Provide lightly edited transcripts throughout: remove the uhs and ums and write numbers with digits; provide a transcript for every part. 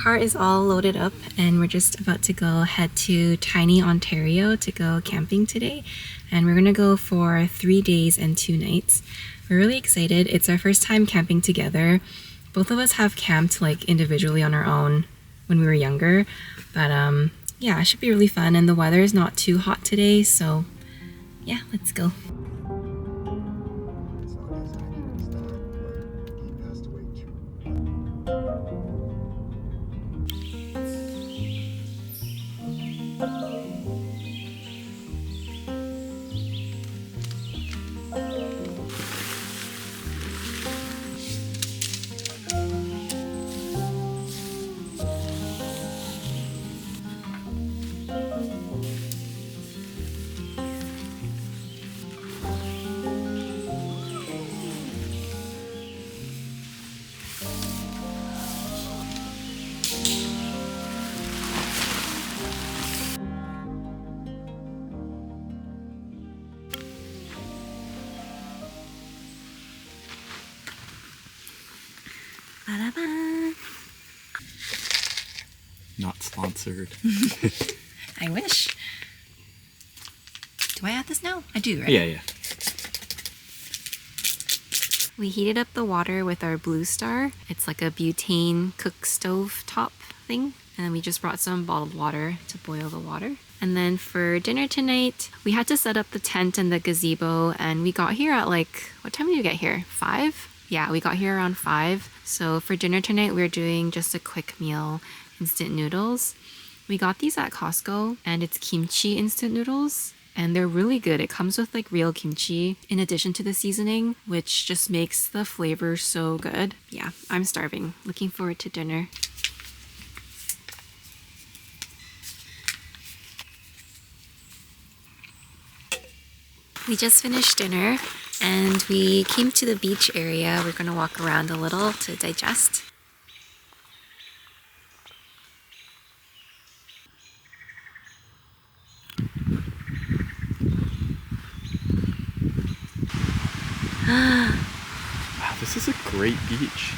car is all loaded up and we're just about to go head to Tiny, Ontario to go camping today. And we're gonna go for 3 days and 2 nights. We're really excited. It's our first time camping together. Both of us have camped like individually on our own when we were younger, but yeah, it should be really fun. And the weather is not too hot today, so yeah, let's go. Not sponsored. I wish. Do I add this now? I do, right? Yeah. We heated up the water with our Blue Star. It's like a butane cook stove top thing. And then we just brought some bottled water to boil the water. And then for dinner tonight, we had to set up the tent and the gazebo, and we got here at like, what time did we get here? 5? Yeah, we got here around 5. So for dinner tonight, we're doing just a quick meal, instant noodles. We got these at Costco, and it's kimchi instant noodles, and they're really good. It comes with like real kimchi in addition to the seasoning, which just makes the flavor so good. Yeah, I'm starving. Looking forward to dinner. We just finished dinner and we came to the beach area. We're gonna walk around a little to digest. Wow, this is a great beach.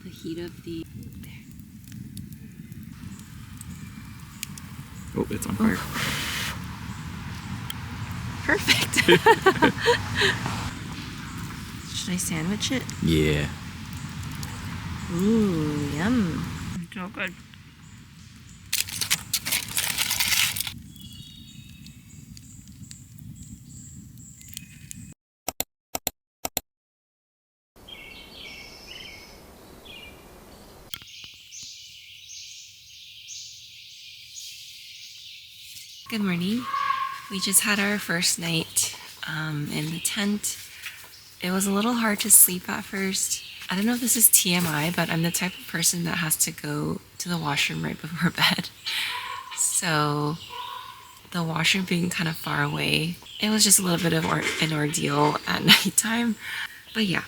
The heat of the... There. Oh, it's on fire. Perfect. Should I sandwich it? Yeah. Ooh, yum. So good. Good morning. We just had our first night in the tent. It was a little hard to sleep at first. I don't know if this is TMI, but I'm the type of person that has to go to the washroom right before bed. So the washroom being kind of far away, it was just a little bit of an ordeal at nighttime. But yeah,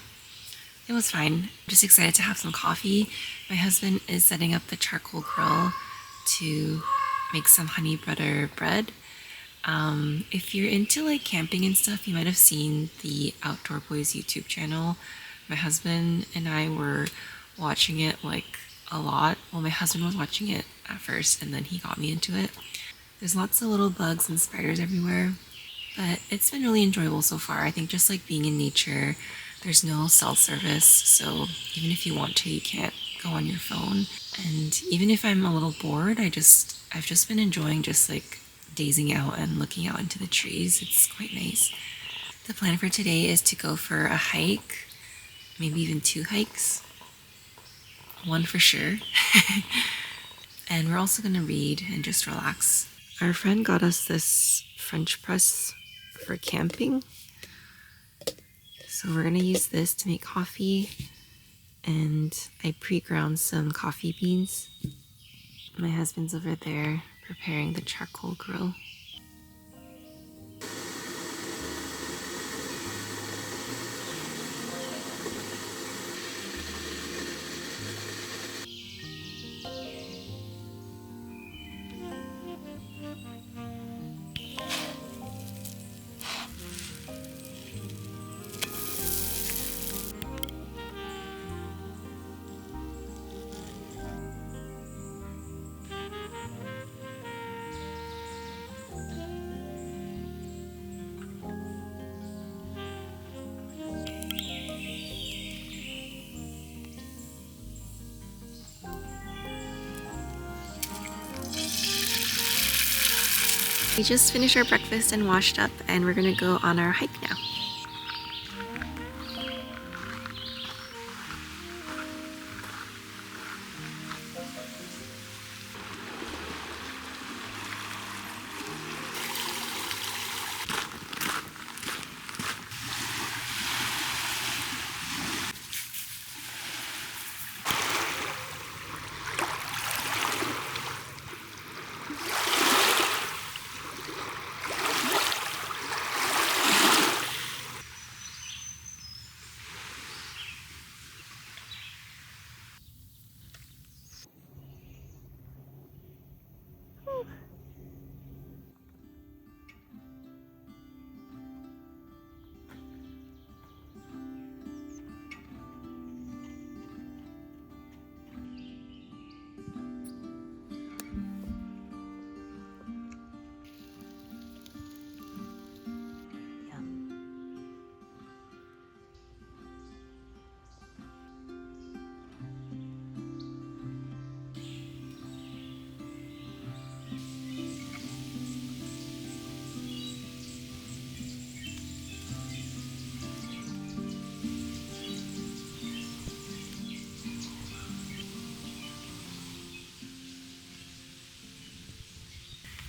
it was fine. I'm just excited to have some coffee. My husband is setting up the charcoal grill to make some honey butter bread. If you're into like camping and stuff, you might have seen the Outdoor Boys YouTube channel. My husband and I were watching it like a lot. Well, my husband was watching it at first and then he got me into it. There's lots of little bugs and spiders everywhere, but it's been really enjoyable so far. I think just like being in nature, there's no cell service, so even if you want to, you can't go on your phone. And even if I'm a little bored, I've just been enjoying just like dazing out and looking out into the trees. It's quite nice. The plan for today is to go for a hike, maybe even 2 hikes. One for sure. And we're also gonna read and just relax. Our friend got us this French press for camping. So we're gonna use this to make coffee, and I pre-ground some coffee beans. My husband's over there preparing the charcoal grill. We just finished our breakfast and washed up, and we're gonna go on our hike now.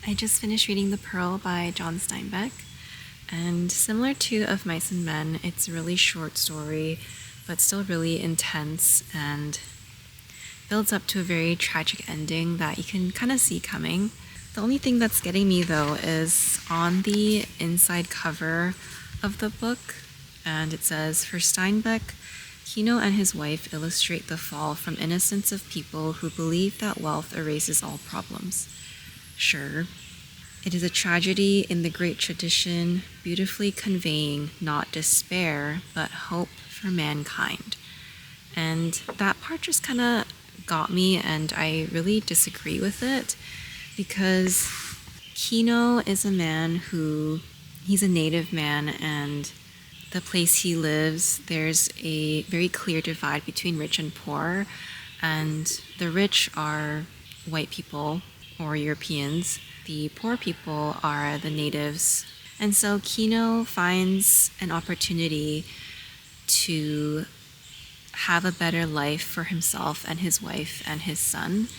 I just finished reading The Pearl by John Steinbeck, and similar to Of Mice and Men, it's a really short story, but still really intense and builds up to a very tragic ending that you can kind of see coming. The only thing that's getting me though is on the inside cover of the book, and it says, "For Steinbeck, Kino and his wife illustrate the fall from innocence of people who believe that wealth erases all problems. Sure, it is a tragedy in the great tradition, beautifully conveying not despair, but hope for mankind." And that part just kind of got me, and I really disagree with it, because Kino is a man he's a native man, and the place he lives, there's a very clear divide between rich and poor, and the rich are white people or Europeans. The poor people are the natives. And so Kino finds an opportunity to have a better life for himself and his wife and his son,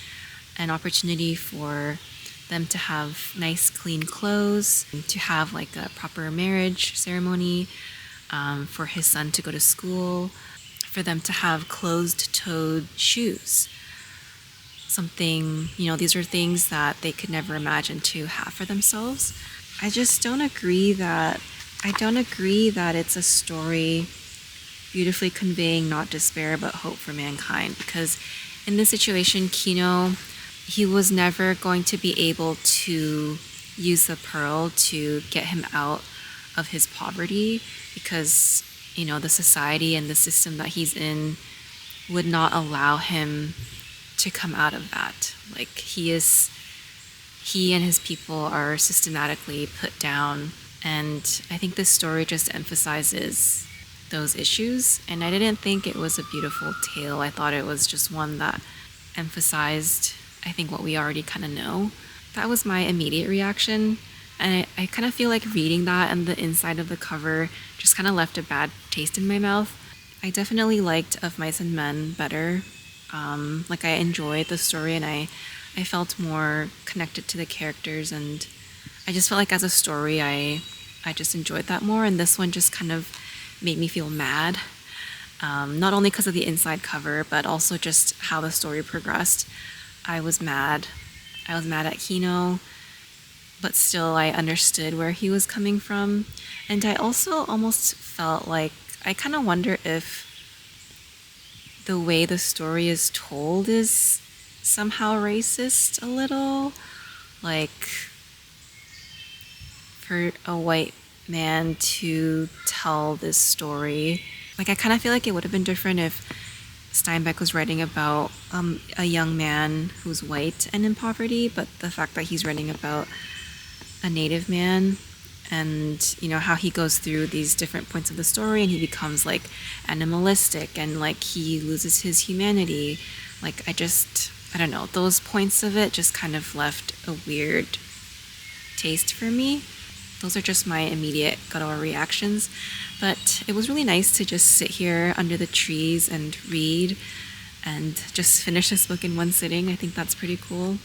an opportunity for them to have nice clean clothes, to have like a proper marriage ceremony, for his son to go to school, for them to have closed-toed shoes. Something, these are things that they could never imagine to have for themselves. I just don't agree that it's a story beautifully conveying not despair but hope for mankind, because in this situation, Kino, he was never going to be able to use the pearl to get him out of his poverty, because the society and the system that he's in would not allow him to come out of that. Like, he and his people are systematically put down, and I think this story just emphasizes those issues. And I didn't think it was a beautiful tale. I thought it was just one that emphasized, I think, what we already kind of know. That was my immediate reaction, and I kind of feel like reading that and the inside of the cover just kind of left a bad taste in my mouth. I definitely liked Of Mice and Men better. I enjoyed the story, and I felt more connected to the characters, and I just felt like as a story I just enjoyed that more, and this one just kind of made me feel mad. Not only because of the inside cover, but also just how the story progressed. I was mad. I was mad at Kino, but still I understood where he was coming from. And I also almost felt like I kind of wonder if the way the story is told is somehow racist a little. Like, for a white man to tell this story. Like, I kind of feel like it would have been different if Steinbeck was writing about a young man who's white and in poverty, but the fact that he's writing about a native man and how he goes through these different points of the story and he becomes like animalistic and like he loses his humanity. Like, I don't know, those points of it just kind of left a weird taste for me. Those are just my immediate guttural reactions. But it was really nice to just sit here under the trees and read and just finish this book in one sitting. I think that's pretty cool.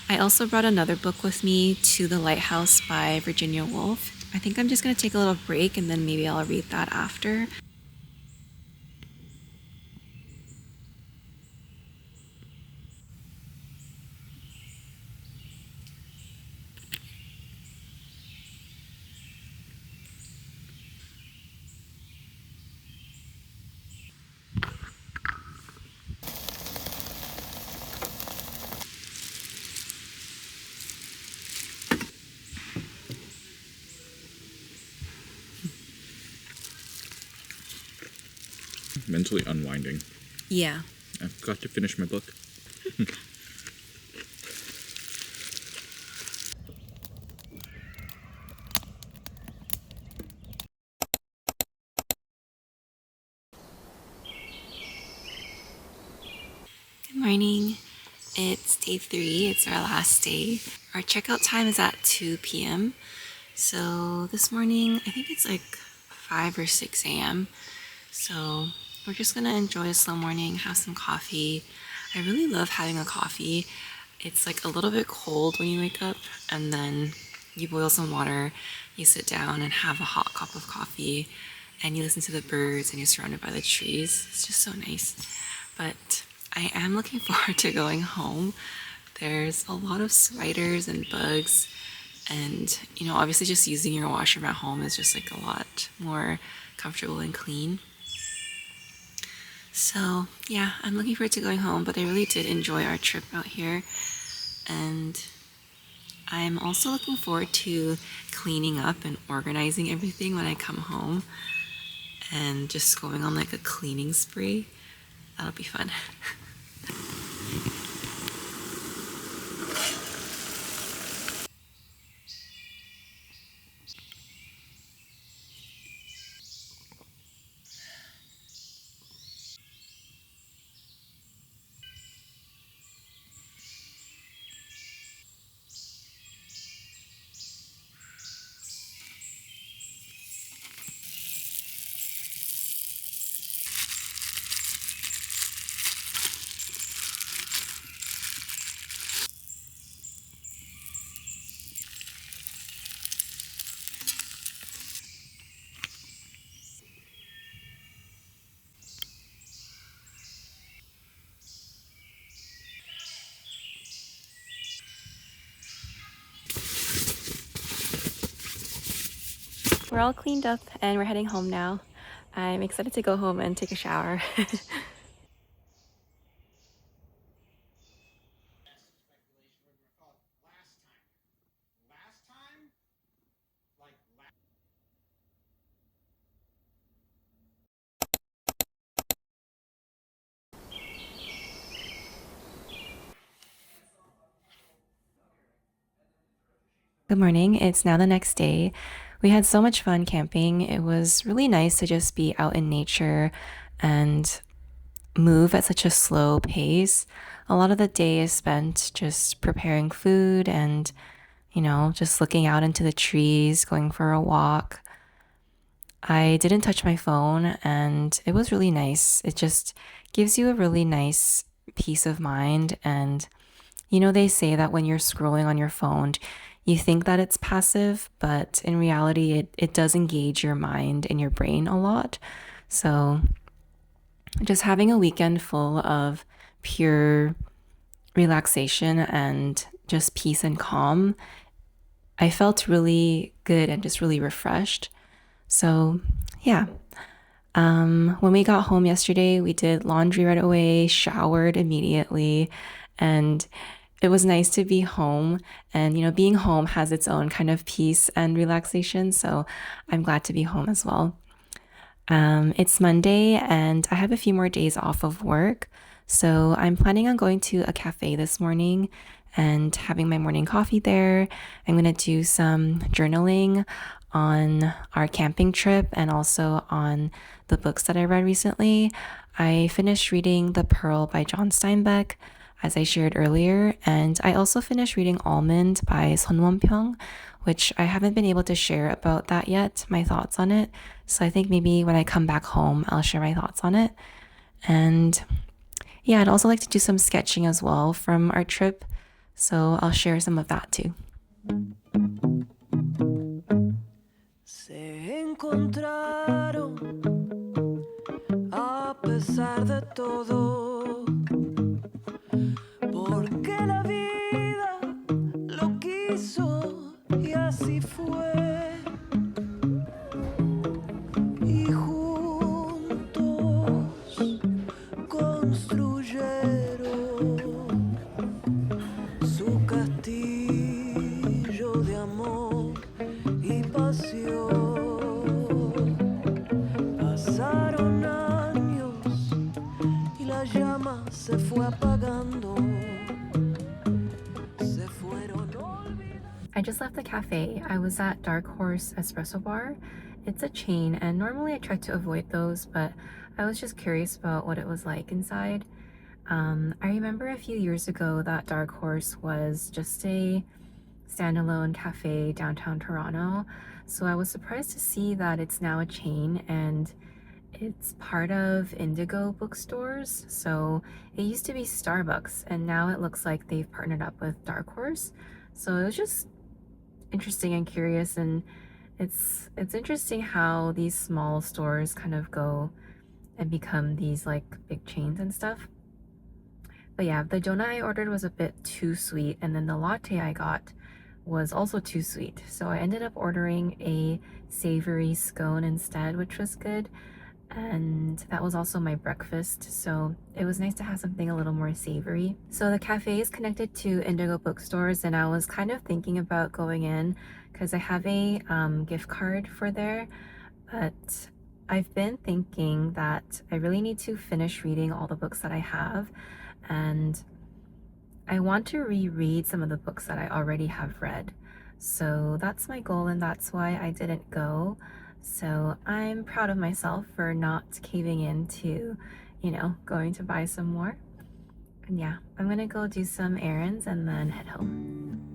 I also brought another book with me, To the Lighthouse by Virginia Woolf. I think I'm just going to take a little break and then maybe I'll read that after. Mentally unwinding. Yeah. I've got to finish my book. Good morning. It's day 3. It's our last day. Our checkout time is at 2 p.m. So this morning, I think it's like 5 or 6 a.m. So we're just gonna enjoy a slow morning, have some coffee. I really love having a coffee. It's like a little bit cold when you wake up, and then you boil some water, you sit down and have a hot cup of coffee, and you listen to the birds and you're surrounded by the trees. It's just so nice. But I am looking forward to going home. There's a lot of spiders and bugs, and obviously just using your washroom at home is just like a lot more comfortable and clean. So yeah, I'm looking forward to going home, but I really did enjoy our trip out here. And I'm also looking forward to cleaning up and organizing everything when I come home and just going on like a cleaning spree. That'll be fun. We're all cleaned up and we're heading home now. I'm excited to go home and take a shower. Good morning. It's now the next day. We had so much fun camping. It was really nice to just be out in nature and move at such a slow pace. A lot of the day is spent just preparing food and, just looking out into the trees, going for a walk. I didn't touch my phone and it was really nice. It just gives you a really nice peace of mind. And, they say that when you're scrolling on your phone, You think that it's passive, but in reality, it does engage your mind and your brain a lot. So just having a weekend full of pure relaxation and just peace and calm, I felt really good and just really refreshed. So, yeah. When we got home yesterday, we did laundry right away, showered immediately, and it was nice to be home. And, being home has its own kind of peace and relaxation. So I'm glad to be home as well. It's Monday and I have a few more days off of work. So I'm planning on going to a cafe this morning and having my morning coffee there. I'm going to do some journaling on our camping trip and also on the books that I read recently. I finished reading The Pearl by John Steinbeck, as I shared earlier, and I also finished reading Almond by Sohn Won Pyung, which I haven't been able to share about that yet, my thoughts on it. So I think maybe when I come back home, I'll share my thoughts on it. And yeah, I'd also like to do some sketching as well from our trip. So I'll share some of that too. Se encontraron a pesar de todo, porque la vida lo quiso y así fue. Y juntos construyeron su castillo de amor y pasión. Pasaron años y la llama se fue apagando. Se fueron olvidando. I just left the cafe. I was at Dark Horse Espresso Bar. It's a chain, and normally I try to avoid those, but I was just curious about what it was like inside. I remember a few years ago that Dark Horse was just a standalone cafe downtown Toronto. So I was surprised to see that it's now a chain and it's part of Indigo bookstores. So it used to be Starbucks and now it looks like they've partnered up with Dark Horse. So it was just interesting and curious, and it's interesting how these small stores kind of go and become these like big chains and stuff. But yeah, the donut I ordered was a bit too sweet, and then the latte I got was also too sweet. So I ended up ordering a savory scone instead, which was good. And that was also my breakfast, so it was nice to have something a little more savory. So the cafe is connected to Indigo bookstores, and I was kind of thinking about going in because I have a gift card for there, but I've been thinking that I really need to finish reading all the books that I have, and I want to reread some of the books that I already have read. So that's my goal, and that's why I didn't go. So I'm proud of myself for not caving into, going to buy some more. And yeah, I'm gonna go do some errands and then head home.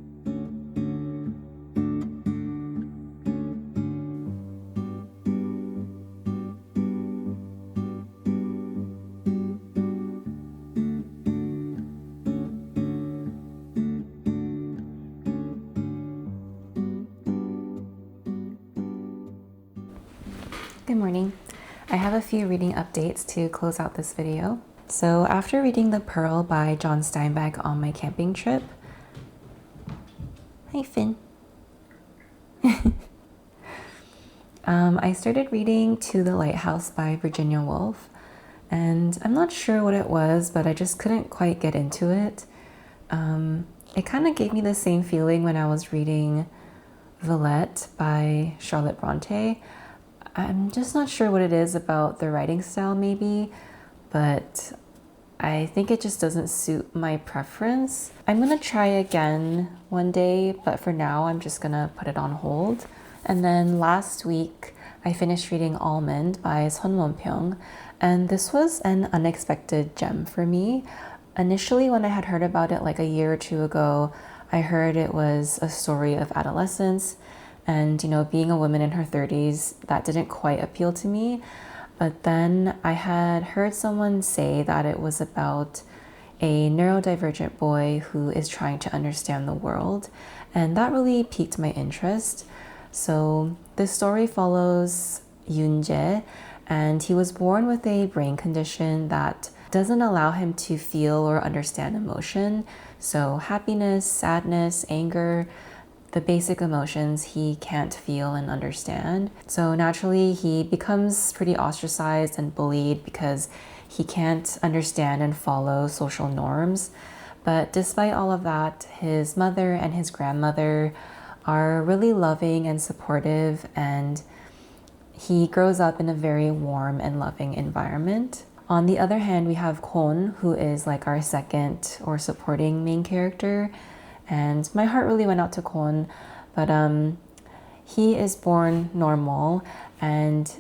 Good morning. I have a few reading updates to close out this video. So after reading The Pearl by John Steinbeck on my camping trip, hi Finn. I started reading To the Lighthouse by Virginia Woolf, and I'm not sure what it was, but I just couldn't quite get into it. It kind of gave me the same feeling when I was reading Villette by Charlotte Bronte. I'm just not sure what it is about the writing style maybe, but I think it just doesn't suit my preference. I'm gonna try again one day, but for now I'm just gonna put it on hold. And then last week I finished reading Almond by Sohn Won Pyung, and this was an unexpected gem for me. Initially, when I had heard about it like a year or two ago, I heard it was a story of adolescence. And, being a woman in her 30s, that didn't quite appeal to me. But then I had heard someone say that it was about a neurodivergent boy who is trying to understand the world. And that really piqued my interest. So this story follows Yoon-jae, and he was born with a brain condition that doesn't allow him to feel or understand emotion. So happiness, sadness, anger, the basic emotions he can't feel and understand. So naturally, he becomes pretty ostracized and bullied because he can't understand and follow social norms. But despite all of that, his mother and his grandmother are really loving and supportive, and he grows up in a very warm and loving environment. On the other hand, we have Kwon, who is like our second or supporting main character. And my heart really went out to Kwon, but he is born normal, and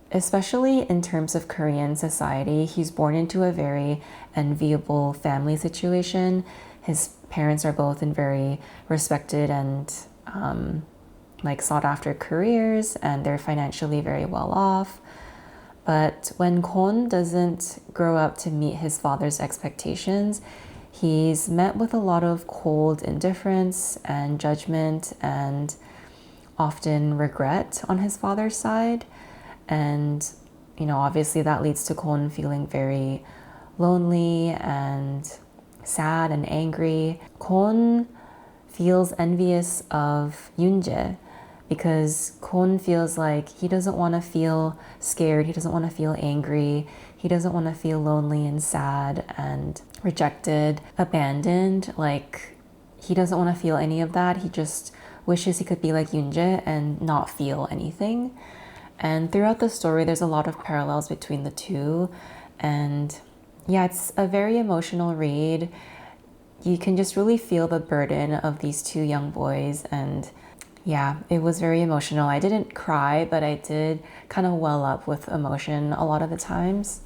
especially in terms of Korean society, he's born into a very enviable family situation. His parents are both in very respected and like sought after careers, and they're financially very well off. But when Kwon doesn't grow up to meet his father's expectations, he's met with a lot of cold indifference and judgment and often regret on his father's side. And, you know, obviously that leads to Kwon feeling very lonely and sad and angry. Kwon feels envious of Yoon-jae because Kwon feels like he doesn't want to feel scared, he doesn't want to feel angry, he doesn't want to feel lonely and sad and rejected, abandoned. Like, he doesn't want to feel any of that. He just wishes he could be like Yoon-jae and not feel anything. And throughout the story, there's a lot of parallels between the two. And yeah, it's a very emotional read. You can just really feel the burden of these two young boys, and yeah, it was very emotional. I didn't cry, but I did kind of well up with emotion a lot of the times.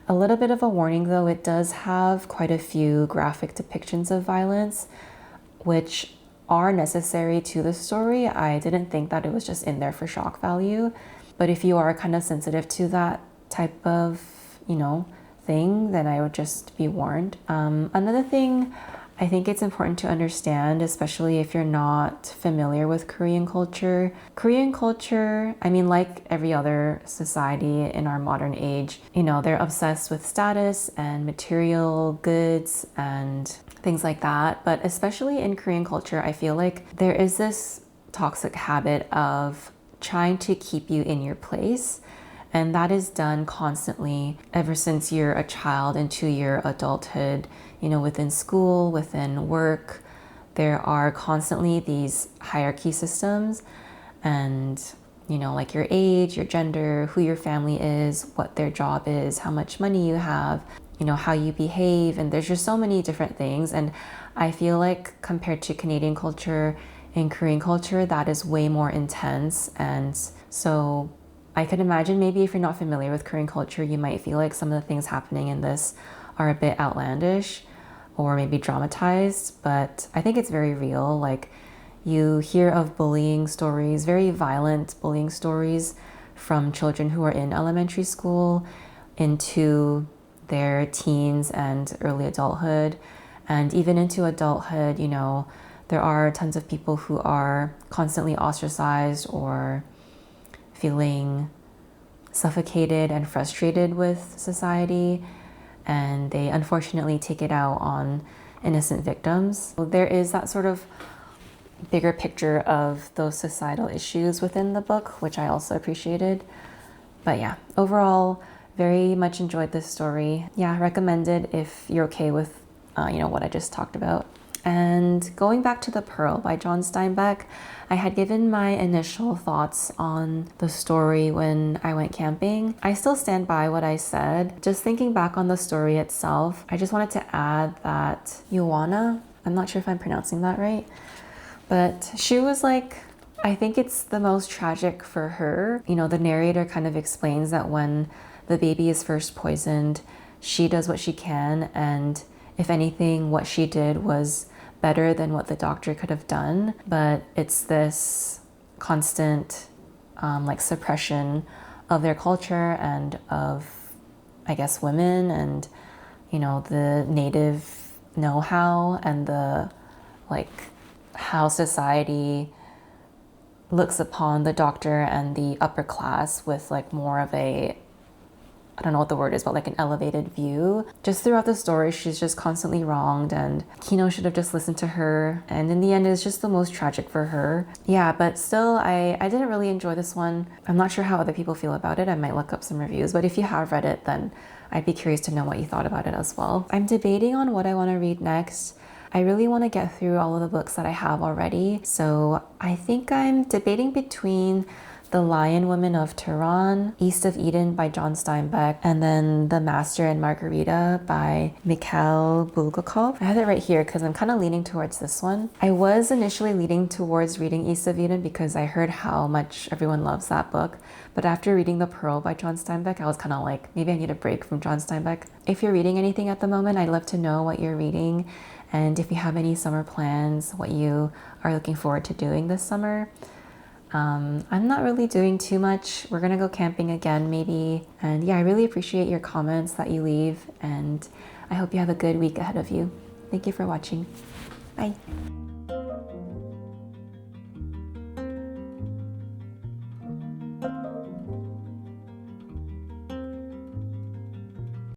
A little bit of a warning though, it does have quite a few graphic depictions of violence, which are necessary to the story. I didn't think that it was just in there for shock value, but if you are kind of sensitive to that type of, thing, then I would just be warned. Another thing I think it's important to understand, especially if you're not familiar with Korean culture. Korean culture, I mean, like every other society in our modern age, they're obsessed with status and material goods and things like that. But especially in Korean culture, I feel like there is this toxic habit of trying to keep you in your place. And that is done constantly ever since you're a child into your adulthood. Within school, within work, there are constantly these hierarchy systems, and like your age, your gender, who your family is, what their job is, how much money you have, how you behave, and there's just so many different things. And I feel like compared to Canadian culture, in Korean culture, that is way more intense. And so I could imagine maybe if you're not familiar with Korean culture, you might feel like some of the things happening in this are a bit outlandish or maybe dramatized, but I think it's very real. Like, you hear of bullying stories, very violent bullying stories from children who are in elementary school into their teens and early adulthood. And even into adulthood, there are tons of people who are constantly ostracized or feeling suffocated and frustrated with society, and they unfortunately take it out on innocent victims. So there is that sort of bigger picture of those societal issues within the book, which I also appreciated. But yeah, overall, very much enjoyed this story. Yeah, recommended if you're okay with what I just talked about. And going back to The Pearl by John Steinbeck, I had given my initial thoughts on the story when I went camping. I still stand by what I said. Just thinking back on the story itself, I just wanted to add that Ioana, I'm not sure if I'm pronouncing that right, but she was like, I think it's the most tragic for her. The narrator kind of explains that when the baby is first poisoned, she does what she can, and if anything, what she did was better than what the doctor could have done. But it's this constant suppression of their culture and of, I guess, women and you know, the native know-how and the like how society looks upon the doctor and the upper class with like more of a, I don't know what the word is, but like an elevated view. Just throughout the story, she's just constantly wronged, and Kino should have just listened to her. And in the end, it's just the most tragic for her. Yeah, but still, I didn't really enjoy this one. I'm not sure how other people feel about it. I might look up some reviews, but if you have read it, then I'd be curious to know what you thought about it as well. I'm debating on what I want to read next. I really want to get through all of the books that I have already. So I think I'm debating between The Lion Women of Tehran, East of Eden by John Steinbeck, and then The Master and Margarita by Mikhail Bulgakov. I have it right here because I'm kind of leaning towards this one. I was initially leaning towards reading East of Eden because I heard how much everyone loves that book. But after reading The Pearl by John Steinbeck, I was kind of like, maybe I need a break from John Steinbeck. If you're reading anything at the moment, I'd love to know what you're reading. And if you have any summer plans, what you are looking forward to doing this summer. I'm not really doing too much. We're gonna go camping again maybe. And yeah, I really appreciate your comments that you leave, and I hope you have a good week ahead of you. Thank you for watching. Bye.